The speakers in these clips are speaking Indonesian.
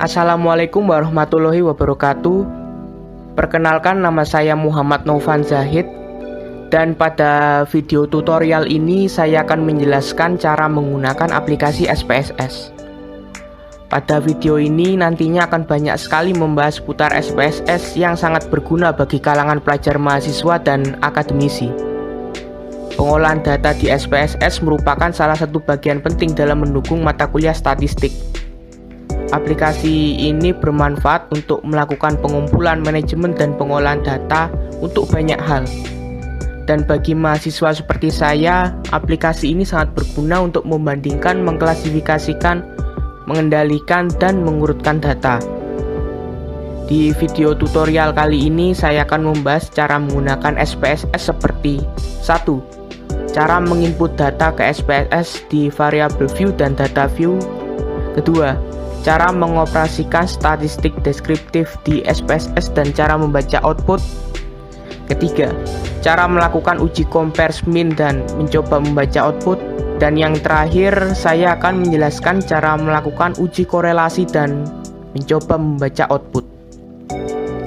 Assalamualaikum warahmatullahi wabarakatuh. Perkenalkan, nama saya Muhammad Novan Zahid. Dan pada video tutorial ini saya akan menjelaskan cara menggunakan aplikasi SPSS. Pada video ini nantinya akan banyak sekali membahas seputar SPSS yang sangat berguna bagi kalangan pelajar mahasiswa dan akademisi. Pengolahan data di SPSS merupakan salah satu bagian penting dalam mendukung mata kuliah statistik. Aplikasi ini bermanfaat untuk melakukan pengumpulan, manajemen, dan pengolahan data untuk banyak hal. Dan bagi mahasiswa seperti saya, aplikasi ini sangat berguna untuk membandingkan, mengklasifikasikan, mengendalikan, dan mengurutkan data. Di video tutorial kali ini saya akan membahas cara menggunakan SPSS seperti 1. Cara menginput data ke SPSS di variable view dan data view. Kedua, cara mengoperasikan statistik deskriptif di SPSS dan cara membaca output. Ketiga, cara melakukan uji compare min dan mencoba membaca output. Dan yang terakhir, saya akan menjelaskan cara melakukan uji korelasi dan mencoba membaca output.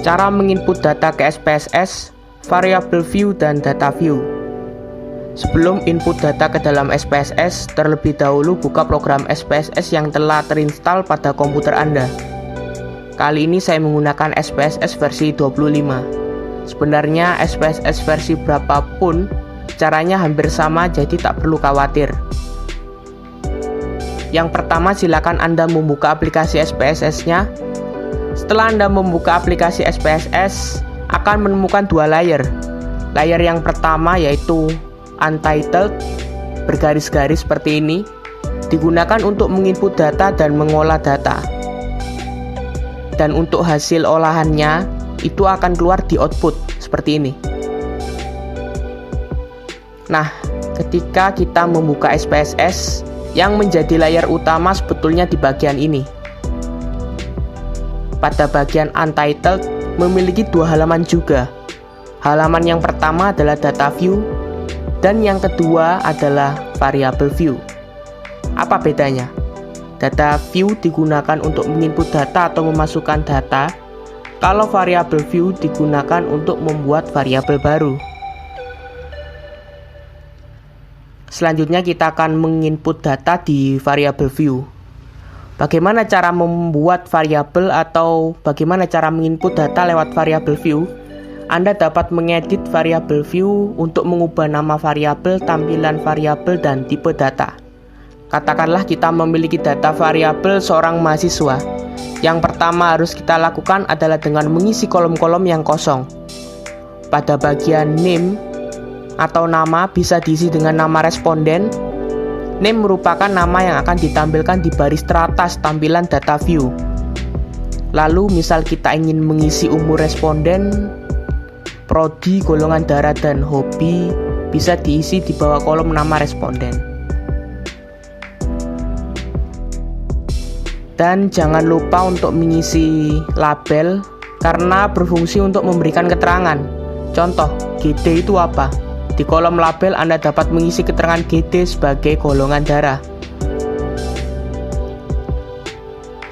Cara menginput data ke SPSS, variable view, dan data view. Sebelum input data ke dalam SPSS, terlebih dahulu buka program SPSS yang telah terinstall pada komputer Anda. Kali ini saya menggunakan SPSS versi 25. Sebenarnya SPSS versi berapapun, caranya hampir sama, jadi tak perlu khawatir. Yang pertama, silakan Anda membuka aplikasi SPSS-nya. Setelah Anda membuka aplikasi SPSS, akan menemukan dua layer. Layer yang pertama yaitu Untitled, bergaris-garis seperti ini, digunakan untuk menginput data dan mengolah data. Dan untuk hasil olahannya, itu akan keluar di output seperti ini. Nah, ketika kita membuka SPSS, yang menjadi layar utama sebetulnya di bagian ini. Pada bagian Untitled memiliki dua halaman juga. Halaman yang pertama adalah data view, dan yang kedua adalah variable view. Apa bedanya? Data view digunakan untuk menginput data atau memasukkan data, kalau variable view digunakan untuk membuat variabel baru. Selanjutnya kita akan menginput data di variable view. Bagaimana cara membuat variabel atau bagaimana cara menginput data lewat variable view? Anda dapat mengedit variable view untuk mengubah nama variabel, tampilan variabel, dan tipe data. Katakanlah kita memiliki data variabel seorang mahasiswa. Yang pertama harus kita lakukan adalah dengan mengisi kolom-kolom yang kosong. Pada bagian name atau nama bisa diisi dengan nama responden. Name merupakan nama yang akan ditampilkan di baris teratas tampilan data view. Lalu misal kita ingin mengisi umur responden, prodi, golongan darah, dan hobi, bisa diisi di bawah kolom nama responden. Dan jangan lupa untuk mengisi label karena berfungsi untuk memberikan keterangan. Contoh, GD itu apa? Di kolom label Anda dapat mengisi keterangan GD sebagai golongan darah.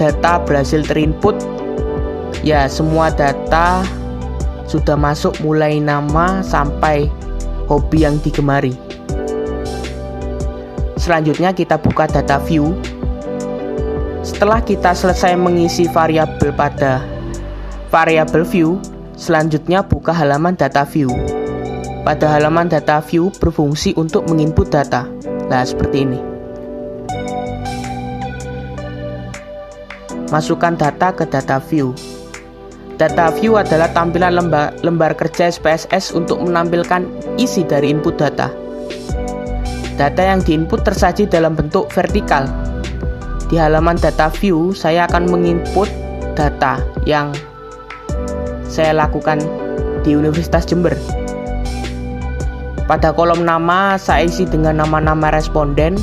Data berhasil terinput. Ya, semua data sudah masuk mulai nama sampai hobi yang digemari. Selanjutnya kita buka data view. Setelah kita selesai mengisi variabel pada variable view, selanjutnya buka halaman data view. Pada halaman data view berfungsi untuk menginput data. Nah, seperti ini. Masukkan data ke data view. Data view adalah tampilan lembar kerja SPSS untuk menampilkan isi dari input data. Data yang diinput tersaji dalam bentuk vertikal. Di halaman data view, saya akan menginput data yang saya lakukan di Universitas Jember. Pada kolom nama, saya isi dengan nama-nama responden.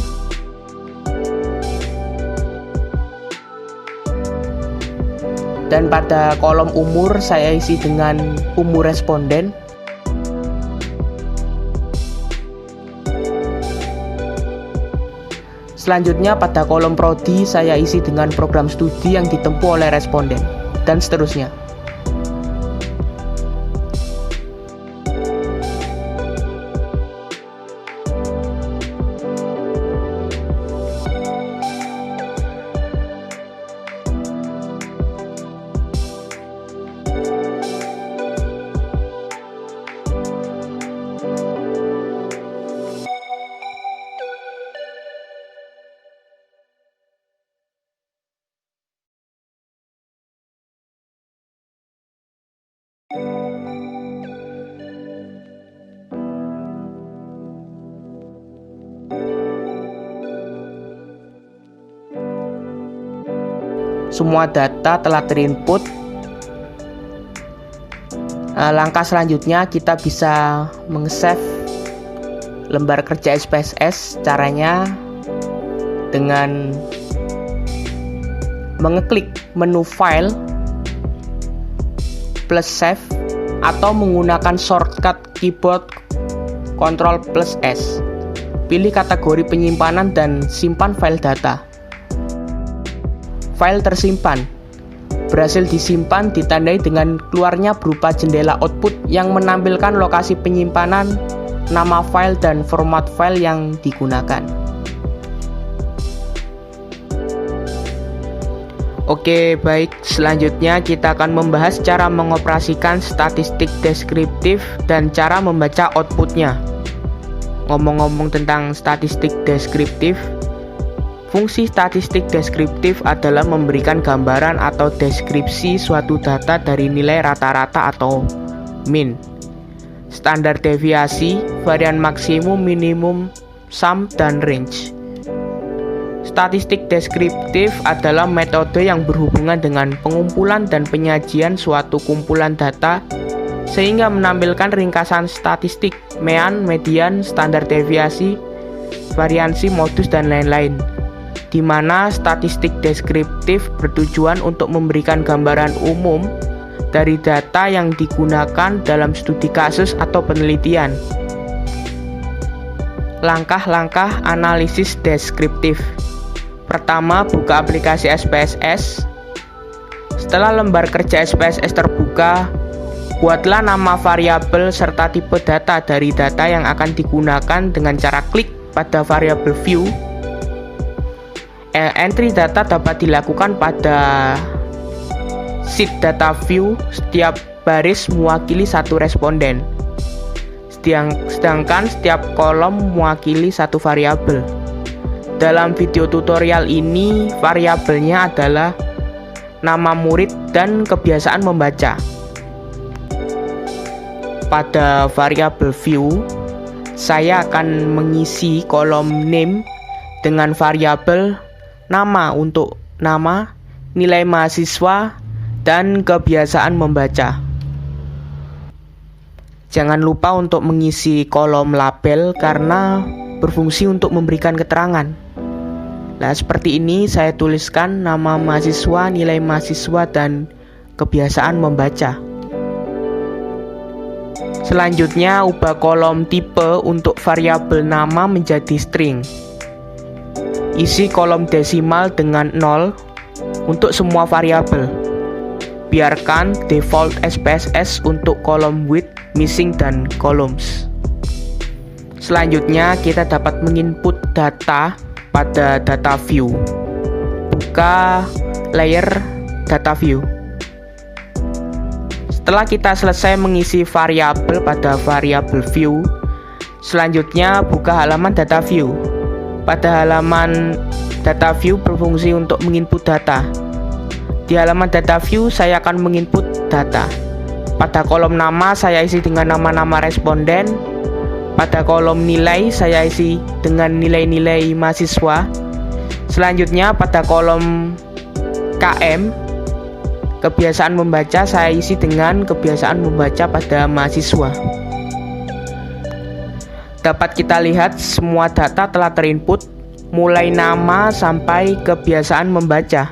Dan pada kolom umur saya isi dengan umur responden. Selanjutnya pada kolom prodi saya isi dengan program studi yang ditempuh oleh responden, dan seterusnya. Semua data telah terinput. Langkah selanjutnya kita bisa meng-save lembar kerja SPSS. Caranya dengan mengeklik menu file plus save atau menggunakan shortcut keyboard Ctrl plus S. Pilih kategori penyimpanan dan simpan file data. File tersimpan berhasil disimpan ditandai dengan keluarnya berupa jendela output yang menampilkan lokasi penyimpanan, nama file, dan format file yang digunakan. Oke, baik. Selanjutnya kita akan membahas cara mengoperasikan statistik deskriptif dan cara membaca outputnya. Ngomong-ngomong tentang statistik deskriptif, fungsi statistik deskriptif adalah memberikan gambaran atau deskripsi suatu data dari nilai rata-rata atau mean, standar deviasi, varian maksimum, minimum, sum, dan range. Statistik deskriptif adalah metode yang berhubungan dengan pengumpulan dan penyajian suatu kumpulan data sehingga menampilkan ringkasan statistik, mean, median, standar deviasi, variansi, modus, dan lain-lain, di mana statistik deskriptif bertujuan untuk memberikan gambaran umum dari data yang digunakan dalam studi kasus atau penelitian. Langkah-langkah analisis deskriptif. Pertama, buka aplikasi SPSS. Setelah lembar kerja SPSS terbuka, buatlah nama variabel serta tipe data dari data yang akan digunakan dengan cara klik pada variabel view. Entry data dapat dilakukan pada sheet data view. Setiap baris mewakili satu responden, sedangkan setiap kolom mewakili satu variabel. Dalam video tutorial ini, variabelnya adalah nama murid dan kebiasaan membaca. Pada variabel view, saya akan mengisi kolom name dengan variabel nama untuk nama, nilai mahasiswa, dan kebiasaan membaca. Jangan lupa untuk mengisi kolom label karena berfungsi untuk memberikan keterangan. Nah, seperti ini saya tuliskan nama mahasiswa, nilai mahasiswa, dan kebiasaan membaca. Selanjutnya, ubah kolom tipe untuk variabel nama menjadi string. Isi kolom desimal dengan 0 untuk semua variabel. Biarkan default SPSS untuk kolom width, missing, dan columns. Selanjutnya, kita dapat menginput data pada data view. Buka layer data view. Setelah kita selesai mengisi variabel pada variabel view, selanjutnya buka halaman data view. Pada halaman data view berfungsi untuk menginput data. Di halaman data view saya akan menginput data. Pada kolom nama saya isi dengan nama-nama responden. Pada kolom nilai saya isi dengan nilai-nilai mahasiswa. Selanjutnya pada kolom KM, kebiasaan membaca, saya isi dengan kebiasaan membaca pada mahasiswa. Dapat kita lihat semua data telah terinput, mulai nama sampai kebiasaan membaca.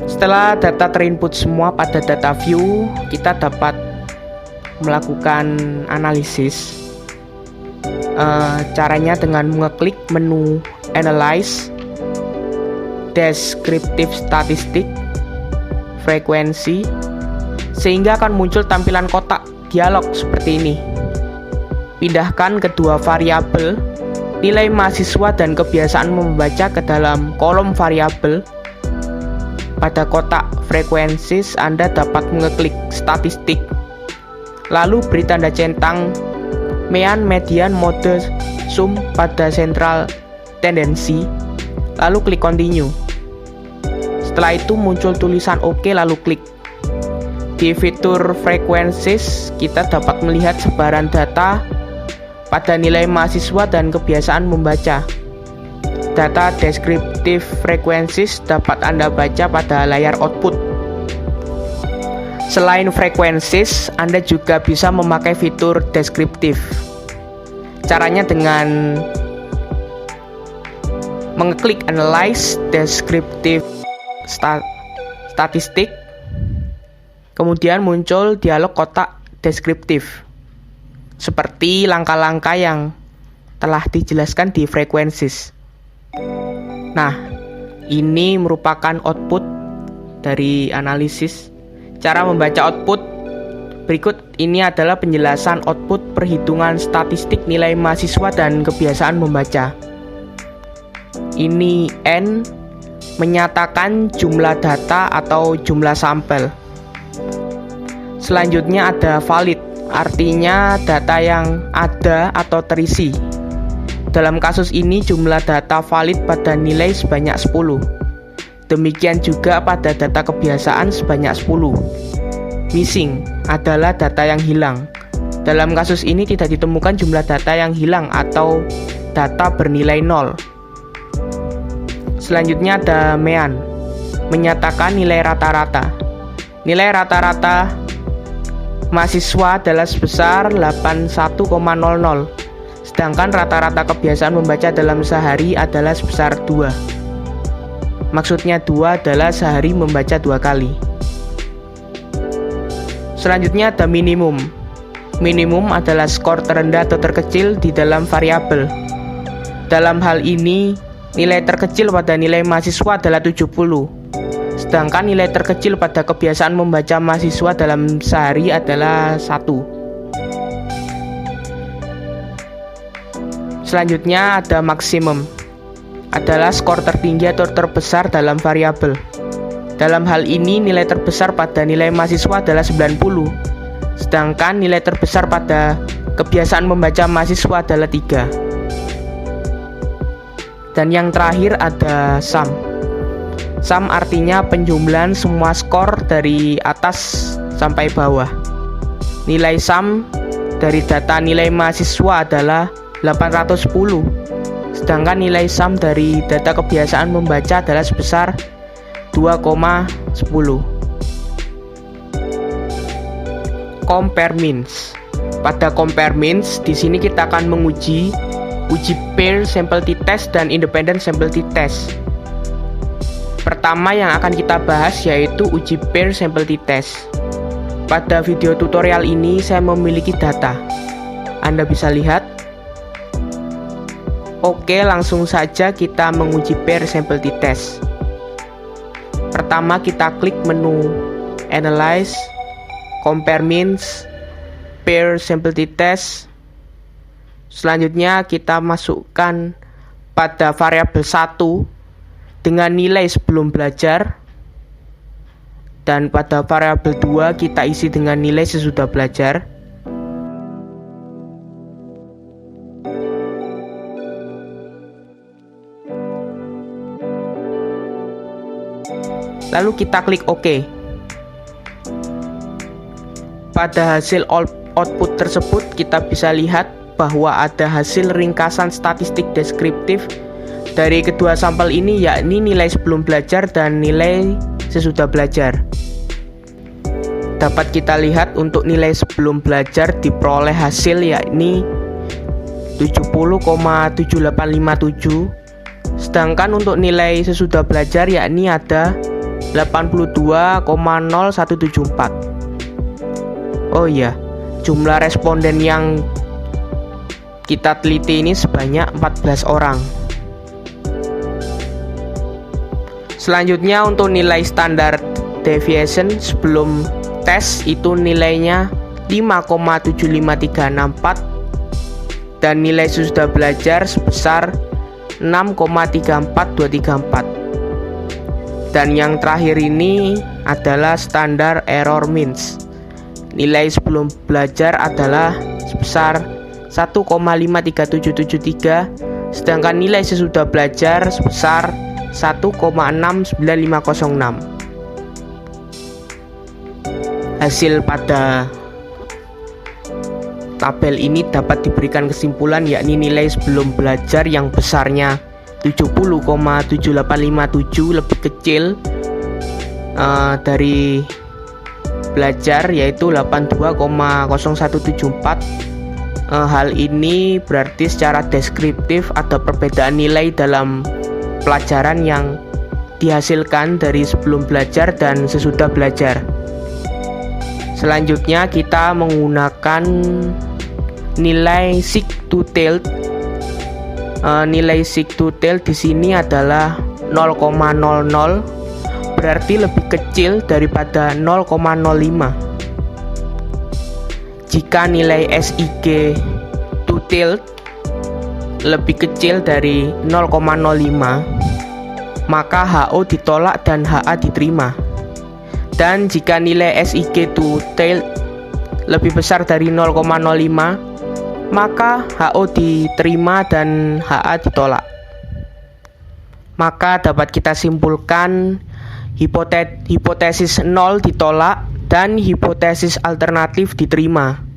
Setelah data terinput semua pada data view, kita dapat melakukan analisis. Caranya dengan mengeklik menu analyze, descriptive statistic, frekuensi, sehingga akan muncul tampilan kotak dialog seperti ini. Pindahkan kedua variabel nilai mahasiswa dan kebiasaan membaca ke dalam kolom variabel. Pada kotak frekuensi, Anda dapat mengeklik statistik, lalu beri tanda centang mean, median, mode, sum pada sentral tendensi, lalu klik continue. Setelah itu muncul tulisan OK, lalu klik. Di fitur frekuensi, kita dapat melihat sebaran data pada nilai mahasiswa dan kebiasaan membaca. Data deskriptif frekuensi dapat Anda baca pada layar output. Selain frekuensi, Anda juga bisa memakai fitur deskriptif. Caranya dengan mengeklik Analyze Descriptive Statistik, kemudian muncul dialog kotak deskriptif, seperti langkah-langkah yang telah dijelaskan di frekuensi. Nah, ini merupakan output dari analisis. Cara membaca output berikut ini adalah penjelasan output perhitungan statistik nilai mahasiswa dan kebiasaan membaca. Ini N menyatakan jumlah data atau jumlah sampel. Selanjutnya ada valid, artinya data yang ada atau terisi. Dalam kasus ini jumlah data valid pada nilai sebanyak 10. Demikian juga pada data kebiasaan sebanyak 10. Missing adalah data yang hilang. Dalam kasus ini tidak ditemukan jumlah data yang hilang atau data bernilai 0. Selanjutnya ada mean, menyatakan nilai rata-rata. Nilai rata-rata mahasiswa adalah sebesar 81,00, sedangkan rata-rata kebiasaan membaca dalam sehari adalah sebesar 2. Maksudnya 2 adalah sehari membaca 2 kali. Selanjutnya ada minimum. Minimum adalah skor terendah atau terkecil di dalam variabel. Dalam hal ini, nilai terkecil pada nilai mahasiswa adalah 70. Sedangkan nilai terkecil pada kebiasaan membaca mahasiswa dalam sehari adalah 1. Selanjutnya ada maksimum, adalah skor tertinggi atau terbesar dalam variabel. Dalam hal ini nilai terbesar pada nilai mahasiswa adalah 90. Sedangkan nilai terbesar pada kebiasaan membaca mahasiswa adalah 3. Dan yang terakhir ada sum. Sum artinya penjumlahan semua skor dari atas sampai bawah. Nilai sum dari data nilai mahasiswa adalah 810. Sedangkan nilai sum dari data kebiasaan membaca adalah sebesar 2,10. Compare means. Pada compare means, di sini kita akan menguji uji pair sample t-test dan independent sample t-test. Pertama yang akan kita bahas yaitu uji pair sample t-test. Pada video tutorial ini saya memiliki data. Anda bisa lihat. Oke, langsung saja kita menguji pair sample t-test. Pertama kita klik menu Analyze, Compare Means, Pair Sample t-test. Selanjutnya kita masukkan pada variabel 1 dengan nilai sebelum belajar, dan pada variabel 2 kita isi dengan nilai sesudah belajar. Lalu kita klik OK. Pada hasil output tersebut kita bisa lihat bahwa ada hasil ringkasan statistik deskriptif dari kedua sampel ini, yakni nilai sebelum belajar dan nilai sesudah belajar. Dapat kita lihat untuk nilai sebelum belajar diperoleh hasil yakni 70,7857, sedangkan untuk nilai sesudah belajar yakni ada 82,0174. Oh iya, jumlah responden yang kita teliti ini sebanyak 14 orang. Selanjutnya untuk nilai standar deviation sebelum tes itu nilainya 5,75364 dan nilai sesudah belajar sebesar 6,34234. Dan yang terakhir ini adalah standar error means. Nilai sebelum belajar adalah sebesar 1,53773, sedangkan nilai sesudah belajar sebesar 1,69506. Hasil pada tabel ini dapat diberikan kesimpulan, yakni nilai sebelum belajar yang besarnya 70,7857 lebih kecil dari belajar, yaitu 82,0174. Hal ini berarti secara deskriptif ada perbedaan nilai dalam pelajaran yang dihasilkan dari sebelum belajar dan sesudah belajar. Selanjutnya kita menggunakan nilai seek-to-tail. Nilai seek-to-tail di sini adalah 0,00, berarti lebih kecil daripada 0,05. Jika nilai SIG to tail lebih kecil dari 0,05, maka HO ditolak dan HA diterima. Dan jika nilai SIG to tail lebih besar dari 0,05, maka HO diterima dan HA ditolak. Maka dapat kita simpulkan hipotesis 0 ditolak dan hipotesis alternatif diterima.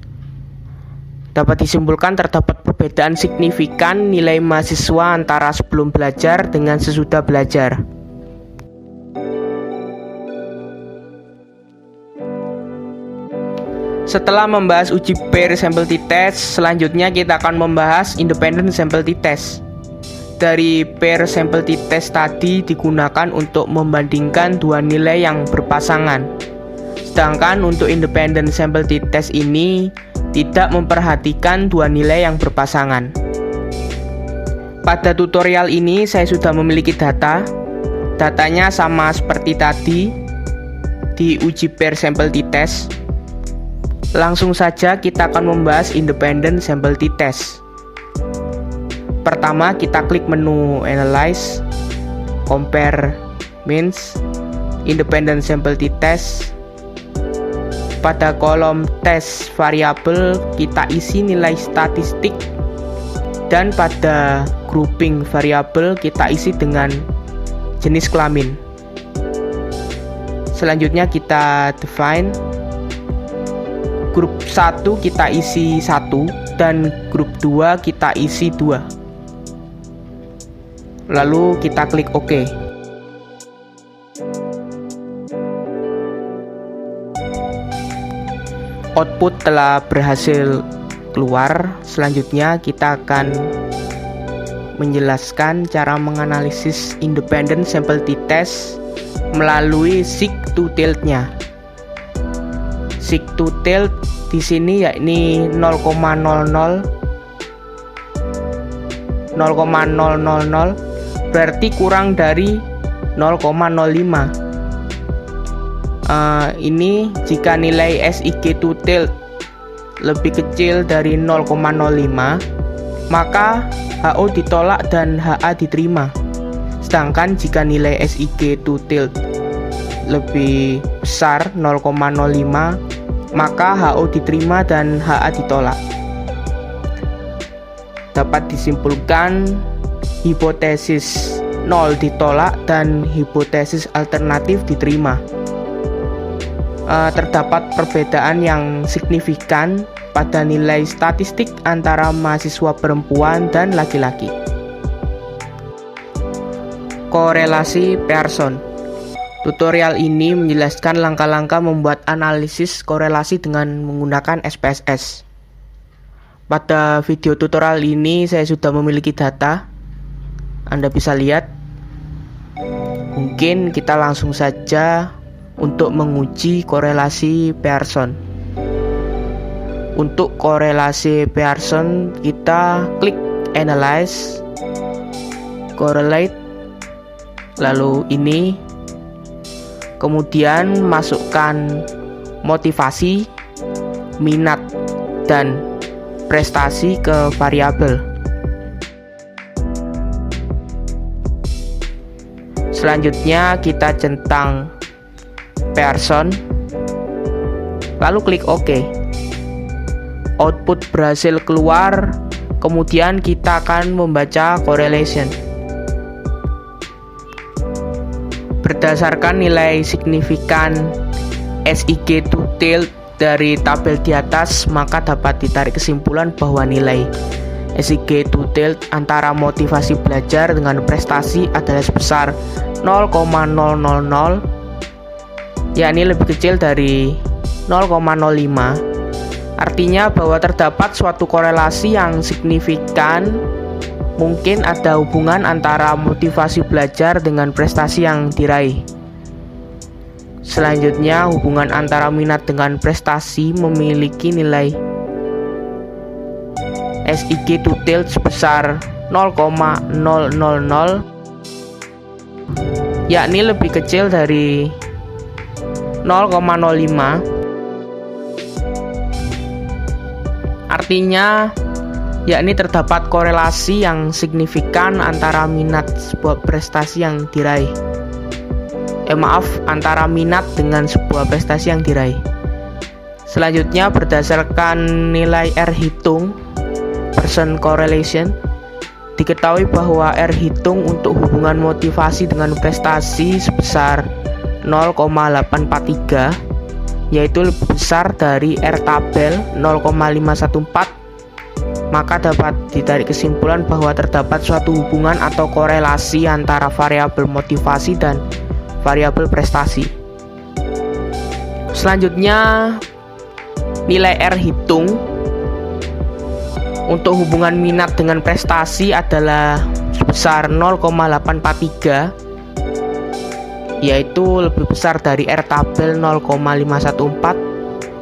Dapat disimpulkan terdapat perbedaan signifikan nilai mahasiswa antara sebelum belajar dengan sesudah belajar. Setelah membahas uji pair sample t-test, selanjutnya kita akan membahas independent sample t-test. Dari pair sample t-test tadi digunakan untuk membandingkan dua nilai yang berpasangan. Sedangkan untuk independent sample t-test ini tidak memperhatikan dua nilai yang berpasangan. Pada tutorial ini saya sudah memiliki data. Datanya sama seperti tadi di uji pair sample t-test. Langsung saja kita akan membahas independent sample t-test. Pertama kita klik menu Analyze, Compare Means, Independent Sample t-test. Pada kolom tes variabel kita isi nilai statistik, dan pada grouping variabel kita isi dengan jenis kelamin. Selanjutnya kita define. Grup 1 kita isi 1 dan grup 2 kita isi 2. Lalu kita klik OK. Output telah berhasil keluar. Selanjutnya kita akan menjelaskan cara menganalisis independent sample t-test melalui seek-to-tail-nya. Seek-to-tail di sini yakni 0,00, berarti kurang dari 0,05. Ini jika nilai SIG to tail lebih kecil dari 0,05, maka HO ditolak dan HA diterima. Sedangkan jika nilai SIG to tail lebih besar 0,05, maka HO diterima dan HA ditolak. Dapat disimpulkan hipotesis 0 ditolak dan hipotesis alternatif diterima. Terdapat perbedaan yang signifikan pada nilai statistik antara mahasiswa perempuan dan laki-laki. Korelasi Pearson. Tutorial ini menjelaskan langkah-langkah membuat analisis korelasi dengan menggunakan SPSS. Pada video tutorial ini saya sudah memiliki data. Anda bisa lihat. Mungkin kita langsung saja untuk menguji korelasi Pearson. Untuk korelasi Pearson kita klik Analyze, Correlate, lalu ini, kemudian masukkan motivasi, minat, dan prestasi ke variabel. Selanjutnya kita centang person, lalu klik OK. Output berhasil keluar, kemudian kita akan membaca correlation. Berdasarkan nilai signifikan SIG2TILT dari tabel di atas, maka dapat ditarik kesimpulan bahwa nilai SIG2TILT antara motivasi belajar dengan prestasi adalah sebesar 0,000, yakni lebih kecil dari 0,05. Artinya bahwa terdapat suatu korelasi yang signifikan. Mungkin ada hubungan antara motivasi belajar dengan prestasi yang diraih. Selanjutnya, hubungan antara minat dengan prestasi memiliki nilai SIG2TILT sebesar 0,000, yakni lebih kecil dari 0,05. Artinya, yakni terdapat korelasi yang signifikan antara minat sebuah prestasi yang diraih. Antara minat dengan sebuah prestasi yang diraih. Selanjutnya, berdasarkan nilai R hitung, person correlation, diketahui bahwa R hitung untuk hubungan motivasi dengan prestasi sebesar 0,843, yaitu lebih besar dari R tabel 0,514. Maka dapat ditarik kesimpulan bahwa terdapat suatu hubungan atau korelasi antara variabel motivasi dan variabel prestasi. Selanjutnya, nilai R hitung untuk hubungan minat dengan prestasi adalah sebesar 0,843, yaitu lebih besar dari R tabel 0,514.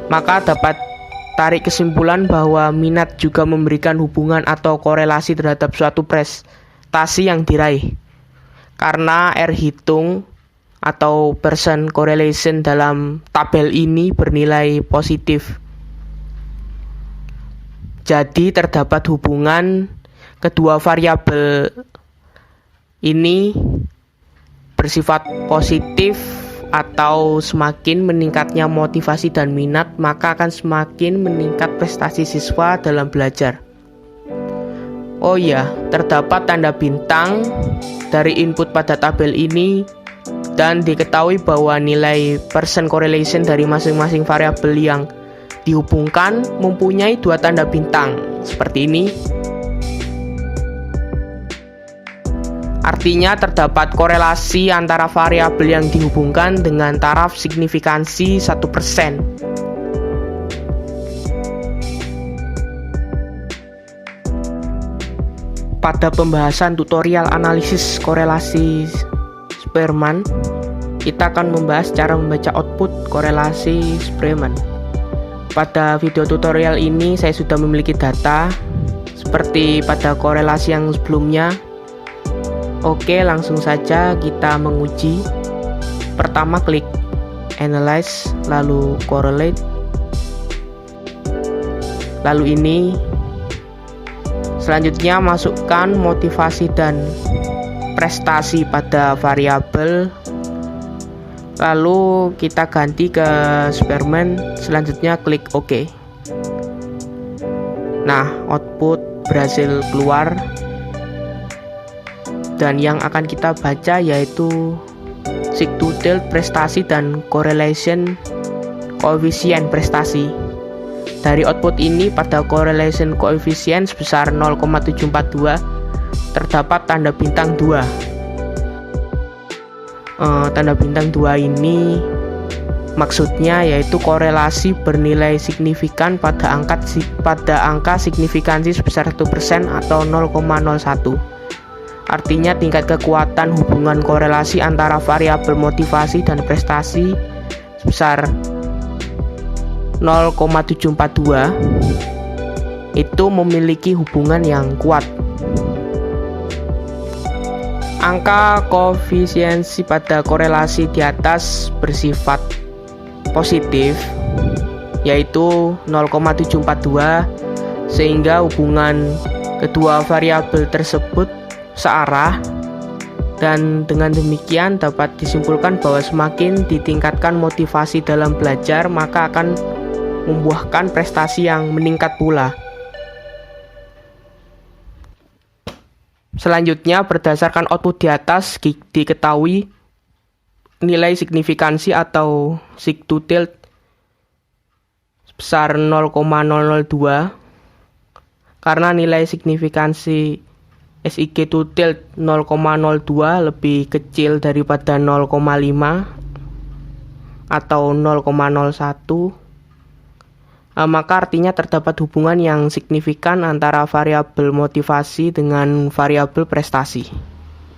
Maka dapat tarik kesimpulan bahwa minat juga memberikan hubungan atau korelasi terhadap suatu prestasi yang diraih. Karena R hitung atau person correlation dalam tabel ini bernilai positif. Jadi terdapat hubungan kedua variabel ini bersifat positif. Atau semakin meningkatnya motivasi dan minat, maka akan semakin meningkat prestasi siswa dalam belajar. Oh ya, terdapat tanda bintang dari input pada tabel ini, dan diketahui bahwa nilai person correlation dari masing-masing variabel yang dihubungkan mempunyai dua tanda bintang, seperti ini. Artinya terdapat korelasi antara variabel yang dihubungkan dengan taraf signifikansi 1%. Pada pembahasan tutorial analisis korelasi Spearman, kita akan membahas cara membaca output korelasi Spearman. Pada video tutorial ini saya sudah memiliki data seperti pada korelasi yang sebelumnya. Oke, langsung saja kita menguji. Pertama klik Analyze, lalu Correlate. Lalu ini. Selanjutnya masukkan motivasi dan prestasi pada variabel. Lalu kita ganti ke Spearman. Selanjutnya klik OK. Nah, output berhasil keluar. Dan yang akan kita baca yaitu SIG2TILT prestasi dan correlation koefisien prestasi. Dari output ini pada correlation koefisien sebesar 0,742 terdapat tanda bintang 2. Tanda bintang 2 ini maksudnya yaitu korelasi bernilai signifikan pada angka signifikansi sebesar 1% atau 0,01. Artinya tingkat kekuatan hubungan korelasi antara variabel motivasi dan prestasi sebesar 0,742 itu memiliki hubungan yang kuat. Angka koefisiensi pada korelasi di atas bersifat positif, yaitu 0,742, sehingga hubungan kedua variabel tersebut searah, dan dengan demikian dapat disimpulkan bahwa semakin ditingkatkan motivasi dalam belajar, maka akan membuahkan prestasi yang meningkat pula. Selanjutnya, berdasarkan output di atas, diketahui nilai signifikansi atau sig2tilt sebesar 0,002 karena nilai signifikansi SIG2tilt 0,02 lebih kecil daripada 0,5 atau 0,01, maka artinya terdapat hubungan yang signifikan antara variabel motivasi dengan variabel prestasi.